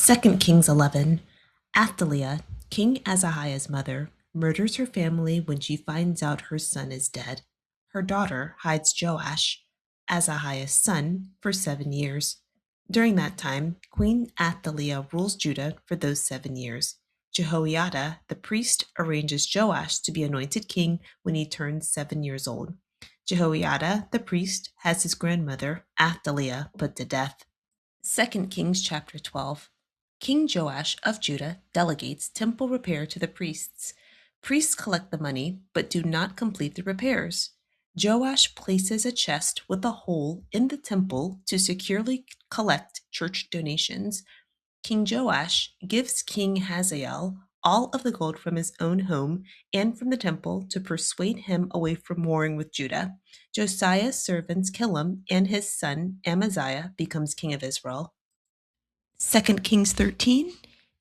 2 Kings 11. Athaliah, King Azahiah's mother, murders her family when she finds out her son is dead. Her daughter hides Joash, Azahiah's son, for 7 years. During that time, Queen Athaliah rules Judah for those 7 years. Jehoiada, the priest, arranges Joash to be anointed king when he turns 7 years old. Jehoiada, the priest, has his grandmother, Athaliah, put to death. 2 Kings chapter 12. King Joash of Judah delegates temple repair to the priests. Priests collect the money, but do not complete the repairs. Joash places a chest with a hole in the temple to securely collect church donations. King Joash gives King Hazael all of the gold from his own home and from the temple to persuade him away from warring with Judah. Josiah's servants kill him, and his son Amaziah becomes king of Israel. 2 Kings 13.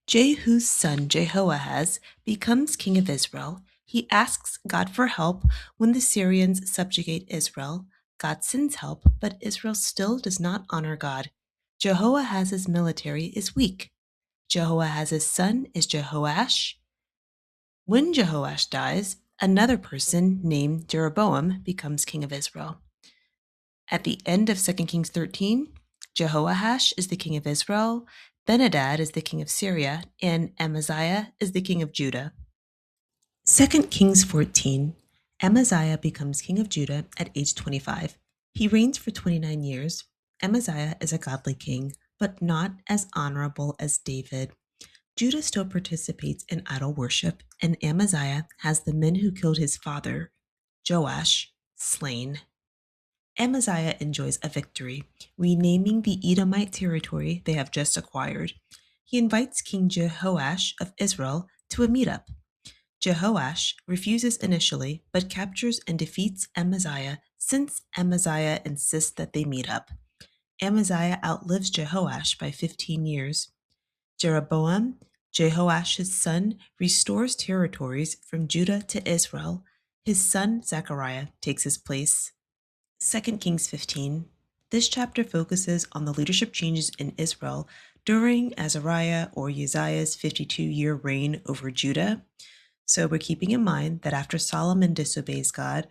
Jehu's son Jehoahaz becomes king of Israel. He asks God for help when the Syrians subjugate Israel. God sends help, but Israel still does not honor God. Jehoahaz's military is weak. Jehoahaz's son is Jehoash. When Jehoash dies, another person named Jeroboam becomes king of Israel. At the end of 2 Kings 13, Jehoash is the king of Israel, Ben-Hadad is the king of Syria, and Amaziah is the king of Judah. 2 Kings 14. Amaziah becomes king of Judah at age 25. He reigns for 29 years. Amaziah is a godly king, but not as honorable as David. Judah still participates in idol worship, and Amaziah has the men who killed his father, Joash, slain. Amaziah enjoys a victory, renaming the Edomite territory they have just acquired. He invites King Jehoash of Israel to a meetup. Jehoash refuses initially, but captures and defeats Amaziah since Amaziah insists that they meet up. Amaziah outlives Jehoash by 15 years. Jeroboam, Jehoash's son, restores territories from Judah to Israel. His son Zechariah takes his place. 2 Kings 15. This chapter focuses on the leadership changes in Israel during Azariah or Uzziah's 52-year reign over Judah. So we're keeping in mind that after Solomon disobeys God,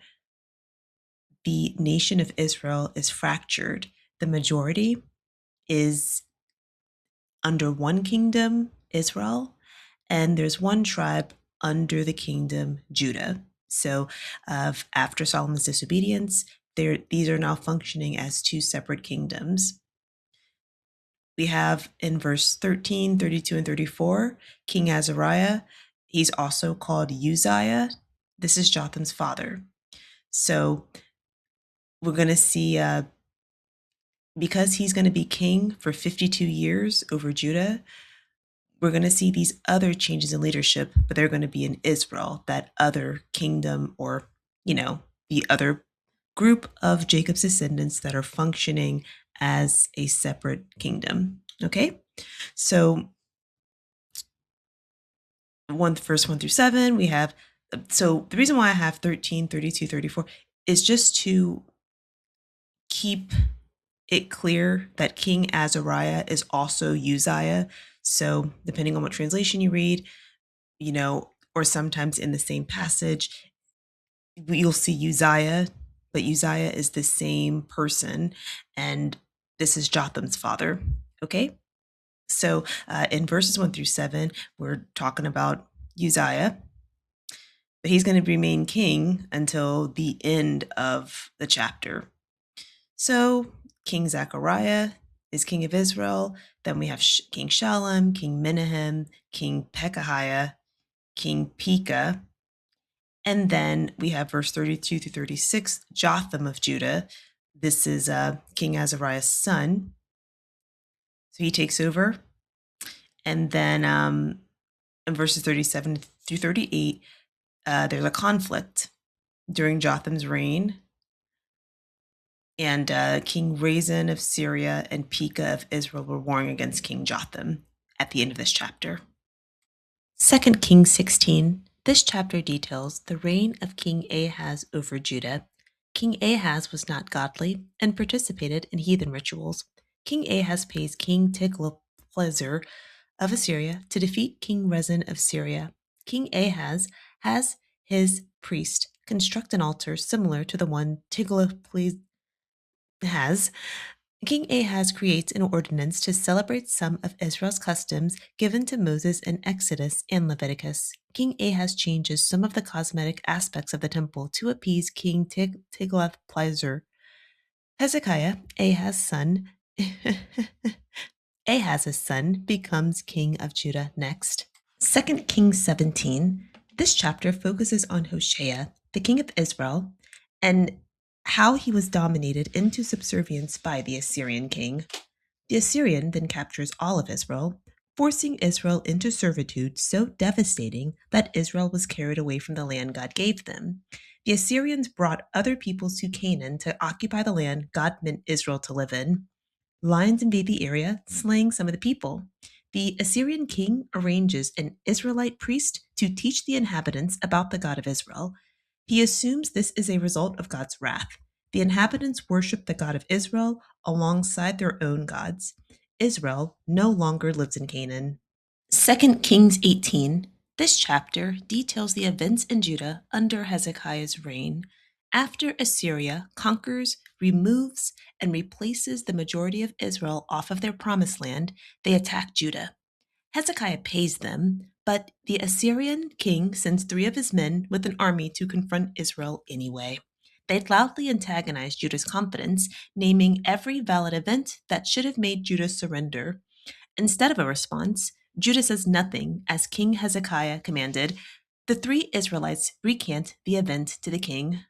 the nation of Israel is fractured. The majority is under one kingdom, Israel, and there's one tribe under the kingdom, Judah. So after Solomon's disobedience, these are now functioning as two separate kingdoms. We have in verse 13, 32, and 34, King Azariah. He's also called Uzziah. This is Jotham's father. So we're going to see, because he's going to be king for 52 years over Judah, we're going to see these other changes in leadership, but they're going to be in Israel, that other kingdom, or, the other group of Jacob's descendants that are functioning as a separate kingdom. Okay? So verse 1 through 7, we have, so the reason why I have 13, 32, 34 is just to keep it clear that King Azariah is also Uzziah. So depending on what translation you read, or sometimes in the same passage, you'll see Uzziah, but Uzziah is the same person, and this is Jotham's father. Okay? So in verses 1 through 7, we're talking about Uzziah, but he's going to remain king until the end of the chapter. So King Zechariah is king of Israel. Then we have King Shallum, King Menahem, King Pekahiah, King Pekah. And then we have verse 32 through 36, Jotham of Judah. This is King Azariah's son. So he takes over. And then in verses 37 through 38, there's a conflict during Jotham's reign. And King Rezin of Syria and Pekah of Israel were warring against King Jotham at the end of this chapter. 2 Kings 16. This chapter details the reign of King Ahaz over Judah. King Ahaz was not godly and participated in heathen rituals. King Ahaz pays King Tiglath-Pileser of Assyria to defeat King Rezin of Syria. King Ahaz has his priest construct an altar similar to the one Tiglath-Pileser has. King Ahaz creates an ordinance to celebrate some of Israel's customs given to Moses in Exodus and Leviticus. King Ahaz changes some of the cosmetic aspects of the temple to appease King Tiglath-Pileser. Hezekiah, Ahaz's son, Ahaz's son, becomes king of Judah next. 2 Kings 17. This chapter focuses on Hoshea, the king of Israel, and how he was dominated into subservience by the Assyrian king. The Assyrian then captures all of Israel, forcing Israel into servitude so devastating that Israel was carried away from the land God gave them. The Assyrians brought other peoples to Canaan to occupy the land God meant Israel to live in. Lions invade the area, slaying some of the people. The Assyrian king arranges an Israelite priest to teach the inhabitants about the God of Israel. He assumes this is a result of God's wrath. The inhabitants worship the God of Israel alongside their own gods. Israel no longer lives in Canaan. 2 Kings 18. This chapter details the events in Judah under Hezekiah's reign. After Assyria conquers, removes, and replaces the majority of Israel off of their promised land, they attack Judah. Hezekiah pays them, but the Assyrian king sends 3 of his men with an army to confront Israel anyway. They loudly antagonize Judah's confidence, naming every valid event that should have made Judah surrender. Instead of a response, Judah says nothing as King Hezekiah commanded. The 3 Israelites recant the event to the king.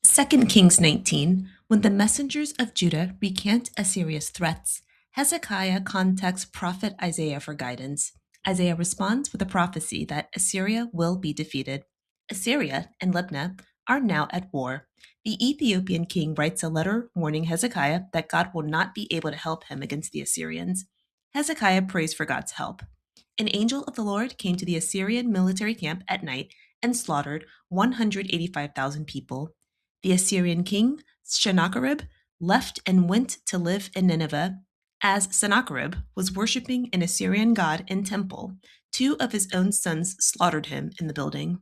2 Kings 19. When the messengers of Judah recant Assyria's threats, Hezekiah contacts prophet Isaiah for guidance. Isaiah responds with a prophecy that Assyria will be defeated. Assyria and Libnah are now at war. The Ethiopian king writes a letter warning Hezekiah that God will not be able to help him against the Assyrians. Hezekiah prays for God's help. An angel of the Lord came to the Assyrian military camp at night and slaughtered 185,000 people. The Assyrian king, Sennacherib, left and went to live in Nineveh. As Sennacherib was worshiping an Assyrian god in temple, 2 of his own sons slaughtered him in the building.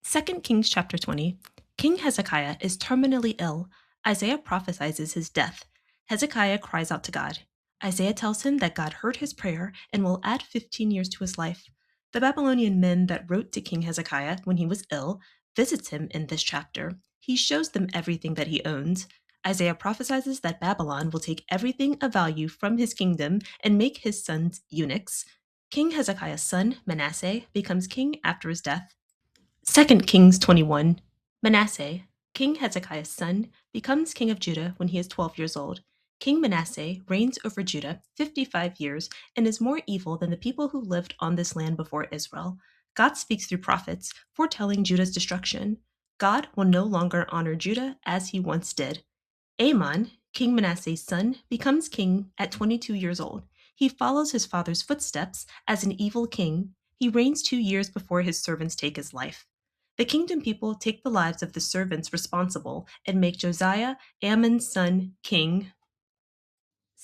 2 Kings chapter 20. King Hezekiah is terminally ill. Isaiah prophesies his death. Hezekiah cries out to God. Isaiah tells him that God heard his prayer and will add 15 years to his life. The Babylonian men that wrote to King Hezekiah when he was ill visits him in this chapter. He shows them everything that he owns. Isaiah prophesies that Babylon will take everything of value from his kingdom and make his sons eunuchs. King Hezekiah's son, Manasseh, becomes king after his death. 2 Kings 21. Manasseh, King Hezekiah's son, becomes king of Judah when he is 12 years old. King Manasseh reigns over Judah 55 years and is more evil than the people who lived on this land before Israel. God speaks through prophets, foretelling Judah's destruction. God will no longer honor Judah as he once did. Amon, King Manasseh's son, becomes king at 22 years old. He follows his father's footsteps as an evil king. He reigns 2 years before his servants take his life. The kingdom people take the lives of the servants responsible and make Josiah, Amon's son, king.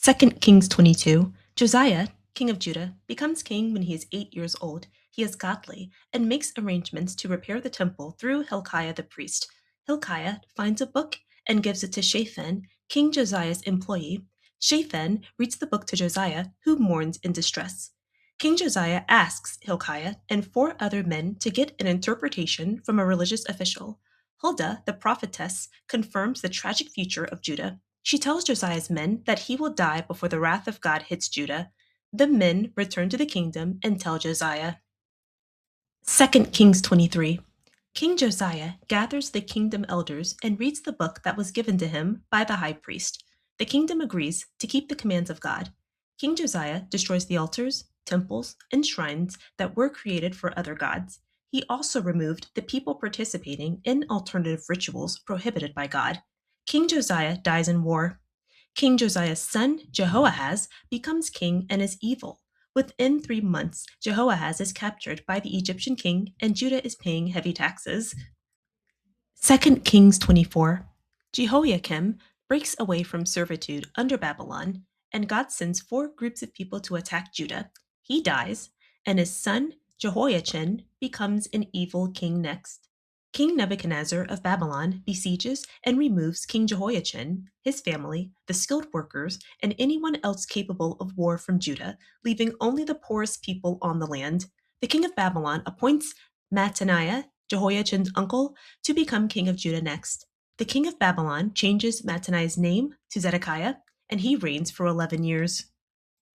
2 Kings 22. Josiah, king of Judah, becomes king when he is 8 years old. He is godly and makes arrangements to repair the temple through Hilkiah the priest. Hilkiah finds a book and gives it to Shaphan, King Josiah's employee. Shaphan reads the book to Josiah, who mourns in distress. King Josiah asks Hilkiah and 4 other men to get an interpretation from a religious official. Huldah, the prophetess, confirms the tragic future of Judah. She tells Josiah's men that he will die before the wrath of God hits Judah. The men return to the kingdom and tell Josiah. 2 Kings 23. King Josiah gathers the kingdom elders and reads the book that was given to him by the high priest. The kingdom agrees to keep the commands of God. King Josiah destroys the altars, temples, and shrines that were created for other gods. He also removed the people participating in alternative rituals prohibited by God. King Josiah dies in war. King Josiah's son, Jehoahaz, becomes king and is evil. Within 3 months, Jehoahaz is captured by the Egyptian king, and Judah is paying heavy taxes. 2 Kings 24. Jehoiakim breaks away from servitude under Babylon. and God sends four groups of people to attack Judah. He dies, and his son Jehoiachin becomes an evil king next. King Nebuchadnezzar of Babylon besieges and removes King Jehoiachin, his family, the skilled workers, and anyone else capable of war from Judah, leaving only the poorest people on the land. The king of Babylon appoints Mattaniah, Jehoiachin's uncle, to become king of Judah next. The king of Babylon changes Mattaniah's name to Zedekiah, and he reigns for 11 years.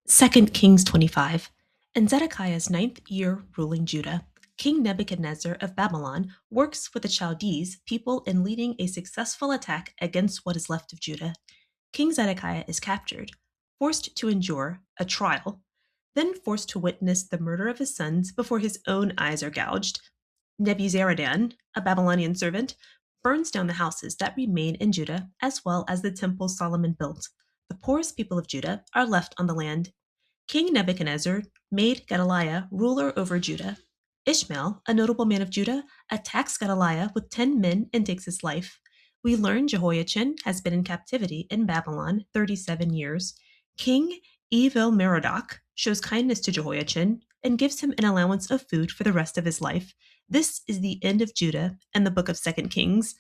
2 Kings 25. In Zedekiah's ninth year ruling Judah, King Nebuchadnezzar of Babylon works with the Chaldees people in leading a successful attack against what is left of Judah. King Zedekiah is captured, forced to endure a trial, then forced to witness the murder of his sons before his own eyes are gouged. Nebuzaradan, a Babylonian servant, burns down the houses that remain in Judah as well as the temple Solomon built. The poorest people of Judah are left on the land. King Nebuchadnezzar made Gedaliah ruler over Judah. Ishmael, a notable man of Judah, attacks Gedaliah with 10 men and takes his life. We learn Jehoiachin has been in captivity in Babylon 37 years. King Evil Merodach shows kindness to Jehoiachin and gives him an allowance of food for the rest of his life. This is the end of Judah and the book of 2 Kings.